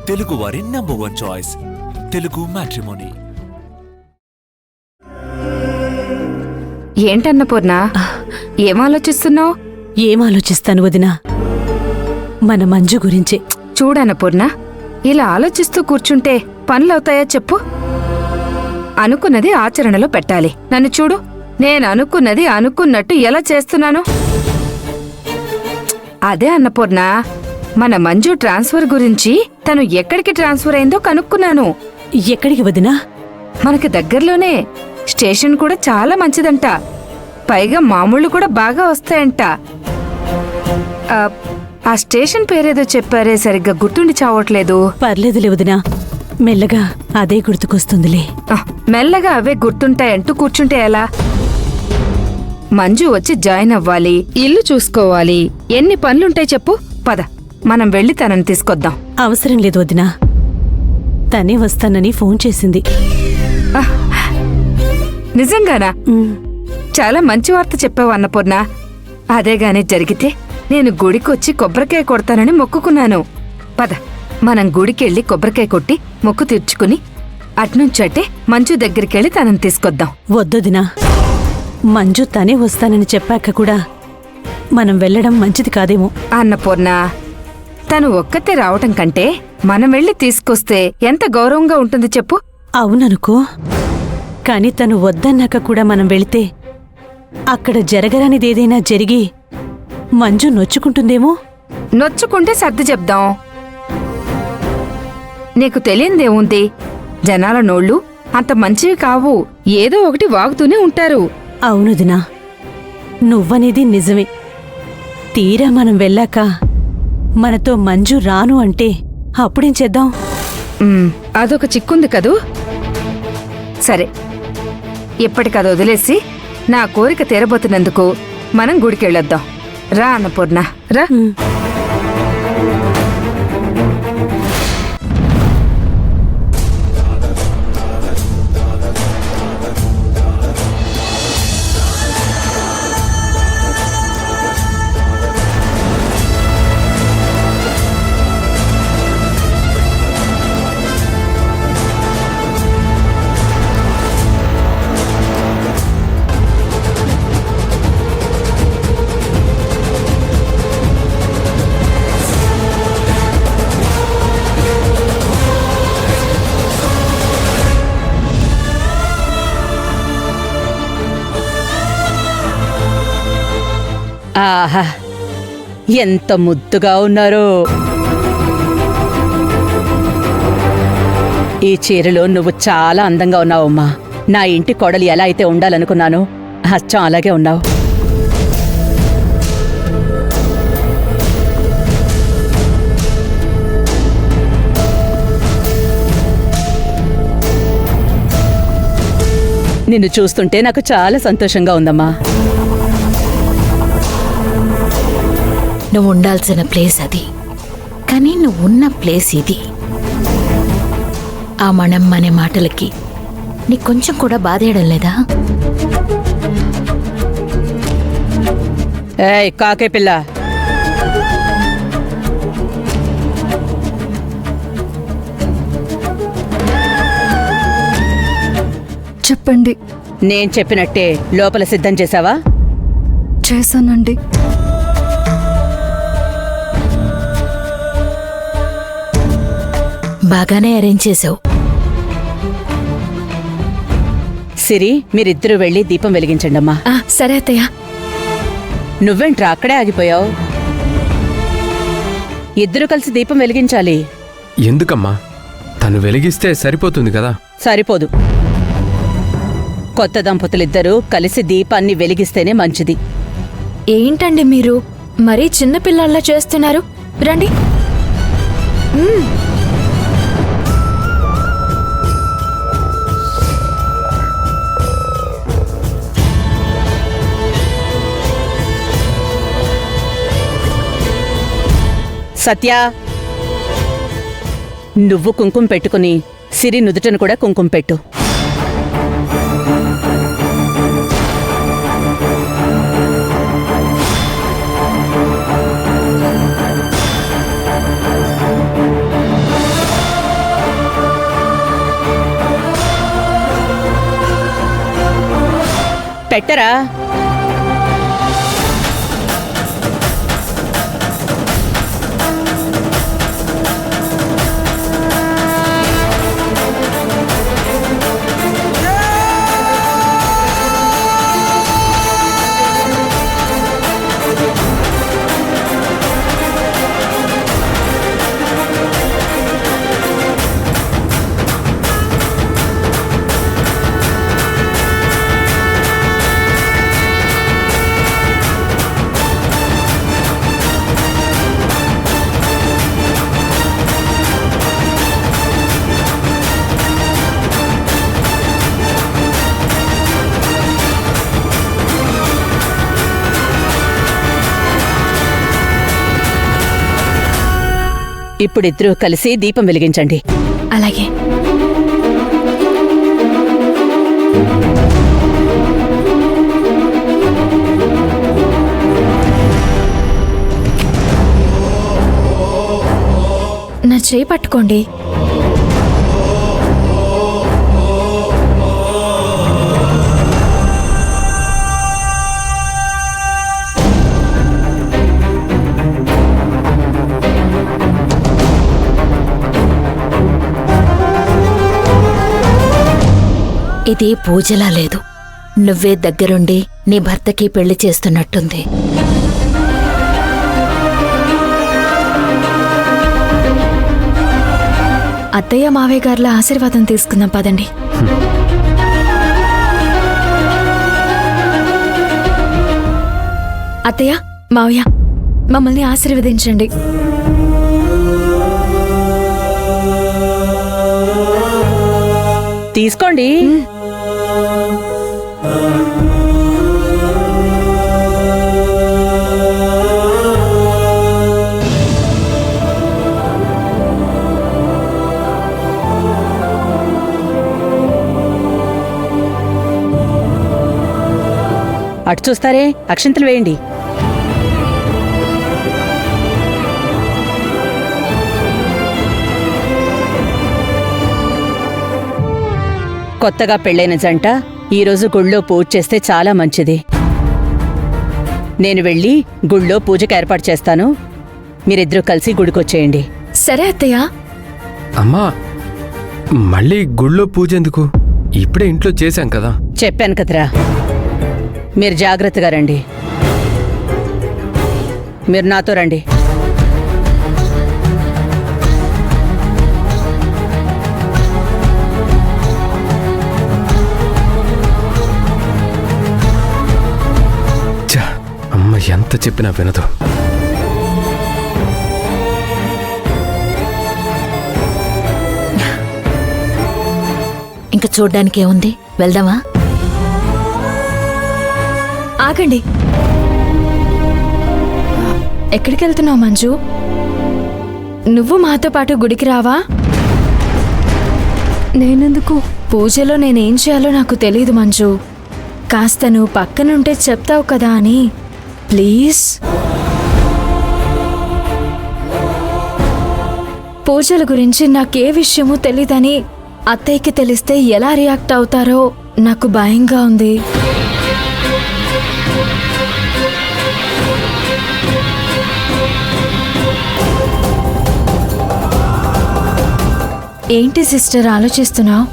తెలుగు వారి number 1 choice Telugu matrimony. ఏంటన్నపూర్ణ, ఏం ఆలోచిస్తున్నావు? ఏం ఆలోచిస్తాను వదినా, మన మంజు గురించే. చూడన్నపూర్ణ, ఇలా ఆలోచిస్తూ కూర్చుంటే పనులవుతాయా చెప్పు? అనుకున్నది ఆచరణలో పెట్టాలి. నన్ను చూడు, నేను అనుకున్నది అనుకున్నట్టు ఎలా చేస్తున్నాను. అదే అన్నపూర్ణ, మన మంజు ట్రాన్స్ఫర్ గురించి తను ఎక్కడికి ట్రాన్స్ఫర్ అయిందో కనుక్కున్నాను. ఎక్కడికి వదినా? మనకి దగ్గరలోనే. స్టేషన్ కూడా చాలా మంచిదంట. పైగా మామూళ్ళు కూడా బాగా వస్తాయంట. ఆ స్టేషన్ పేరేదో చెప్పారే, సరిగ్గా గుర్తుండి చావట్లేదు. పర్లేదులే వదినా, మెల్లగా అదే గుర్తుకొస్తుందిలే. మెల్లగా అవే గుర్తుంటాయంటూ కూర్చుంటే ఎలా? మంజు వచ్చి జాయిన్ అవ్వాలి, ఇల్లు చూసుకోవాలి, ఎన్ని పనులుంటాయి చెప్పు. పద, మనం వెళ్ళి తనని తీసుకొద్దాం. అవసరం లేదు వదినా, తనే వస్తానని ఫోన్ చేసింది. నిజంగానా? చాలా మంచి వార్త చెప్పావు అన్నపూర్ణ. అదేగాని జరిగితే నేను గుడికొచ్చి కొబ్బరికాయ కొడతానని మొక్కుకున్నాను. పద, మనం గుడికెళ్ళి కొబ్బరికాయ కొట్టి మొక్కు తీర్చుకుని అట్నుంచటే మంజు దగ్గరికెళ్ళి తనని తీసుకొద్దాం. వద్దొదినా, మంజు తనే వస్తానని చెప్పాక కూడా మనం వెళ్ళడం మంచిది కాదేమో. అన్నపూర్ణ, తను ఒక్కతే రావటం కంటే మనం వెళ్ళి తీసుకొస్తే ఎంత గౌరవంగా ఉంటుంది చెప్పు. అవుననుకో, కాని తను వద్దన్నాక కూడా మనం వెళితే అక్కడ జరగరానిదేదైనా జరిగి మంజు నొచ్చుకుంటుందేమో. నొచ్చుకుంటే సర్ది చెప్దాం. నీకు తెలియందేముంది, జనాల నోళ్ళు అంత మంచివి కావు, ఏదో ఒకటి వాగుతూనే ఉంటారు. అవునుదినా, నువ్వనేది నిజమే. తీరా మనం వెళ్ళాక మనతో మంజు రాను అంటే అప్పుడేం చేద్దాం? అదొక చిక్కుంది కదూ. సరే, ఇప్పటికది వదిలేసి నా కోరిక తీరబోతున్నందుకు మనం గుడికెళ్ళొద్దాం. రా అన్నపూర్ణ, రా. ఆహా, ఎంత ముద్దుగా ఉన్నారో. ఈ చీరలో నువ్వు చాలా అందంగా ఉన్నావమ్మా. నా ఇంటి కోడలు ఎలా అయితే ఉండాలనుకున్నానో అచ్చం అలాగే ఉన్నావు. నిన్ను చూస్తుంటే నాకు చాలా సంతోషంగా ఉందమ్మా. నువ్వు ఉండాల్సిన ప్లేస్ అది, కానీ నువ్వున్న ప్లేస్ ఇది. ఆ మనం అనే మాటలకి నీకు కొంచెం కూడా బాధేయడం లేదా? ఏయ్ కాకే పిల్ల, చెప్పండి. నేను చెప్పినట్టే లోపల సిద్ధం చేశావా? చేశానండి. బాగానే అరేంజ్ చేసావు. సిరి, మీరిద్దరూ వెళ్ళి దీపం వెలిగించండమ్మా. సరే అత్తయ్య. నువ్వేంట్రా అక్కడే ఆగిపోయావు? ఇద్దరు కలిసి దీపం వెలిగించాలి. ఎందుకమ్మా? తను వెలిగిస్తే సరిపోతుంది కదా. సరిపోదు. కొత్త దంపతులిద్దరూ కలిసి దీపాన్ని వెలిగిస్తేనే మంచిది. ఏంటండి మీరు మరీ చిన్నపిల్లల్లా చేస్తున్నారు? రండి. సత్య, నువ్వు కుంకుమ పెట్టుకుని సిరి నుదుటను కూడా కుంకుమ పెట్టు. పెట్టరా? ఇప్పుడిద్దరూ కలిసి దీపం వెలిగించండి. అలాగే. నా చేయి పట్టుకోండి. ఇది పూజలా లేదు, నువ్వే దగ్గరుండి నీ భర్తకి పెళ్లి చేస్తున్నట్టుంది. అత్తయ్య మావయ్య గారుల ఆశీర్వాదం తీసుకుందాం పదండి. అత్తయ్య మావయ్య మమ్మల్ని ఆశీర్వదించండి. తీసుకోండి. అటు చూస్తారే, అక్షింతలు వేయండి. కొత్తగా పెళ్ళైన జంట ఈరోజు గుళ్ళో పూజ చేస్తే చాలా మంచిది. నేను వెళ్ళి గుళ్ళో పూజకు ఏర్పాటు చేస్తాను, మీరిద్దరూ కలిసి గుడికొచ్చేయండి. సరే అత్తయ్య. అమ్మా, మళ్ళీ గుళ్ళో పూజ ఎందుకు? ఇప్పుడే ఇంట్లో చేశాం కదా. చెప్పాను కదరా, మీరు జాగ్రత్తగా రండి. మీరు నాతో రండి. అమ్మ ఎంత చెప్పినా వినదు. ఇంకా చూడ్డానికేముంది, వెళ్దామా? ఆగండి. ఎక్కడికి వెళ్తున్నావు మంజు? నువ్వు మాతో పాటు గుడికి రావా? నేనెందుకు? పూజలో నేనేం చేయాలో నాకు తెలియదు మంజు. కాస్త నువ్వు పక్కనుంటే చెప్తావు కదా అని. ప్లీజ్. పూజల గురించి నాకే విషయమూ తెలీదని అత్తయ్యకి తెలిస్తే ఎలా రియాక్ట్ అవుతారో నాకు భయంగా ఉంది. ఏంటి సిస్టర్ ఆలోచిస్తున్నావు?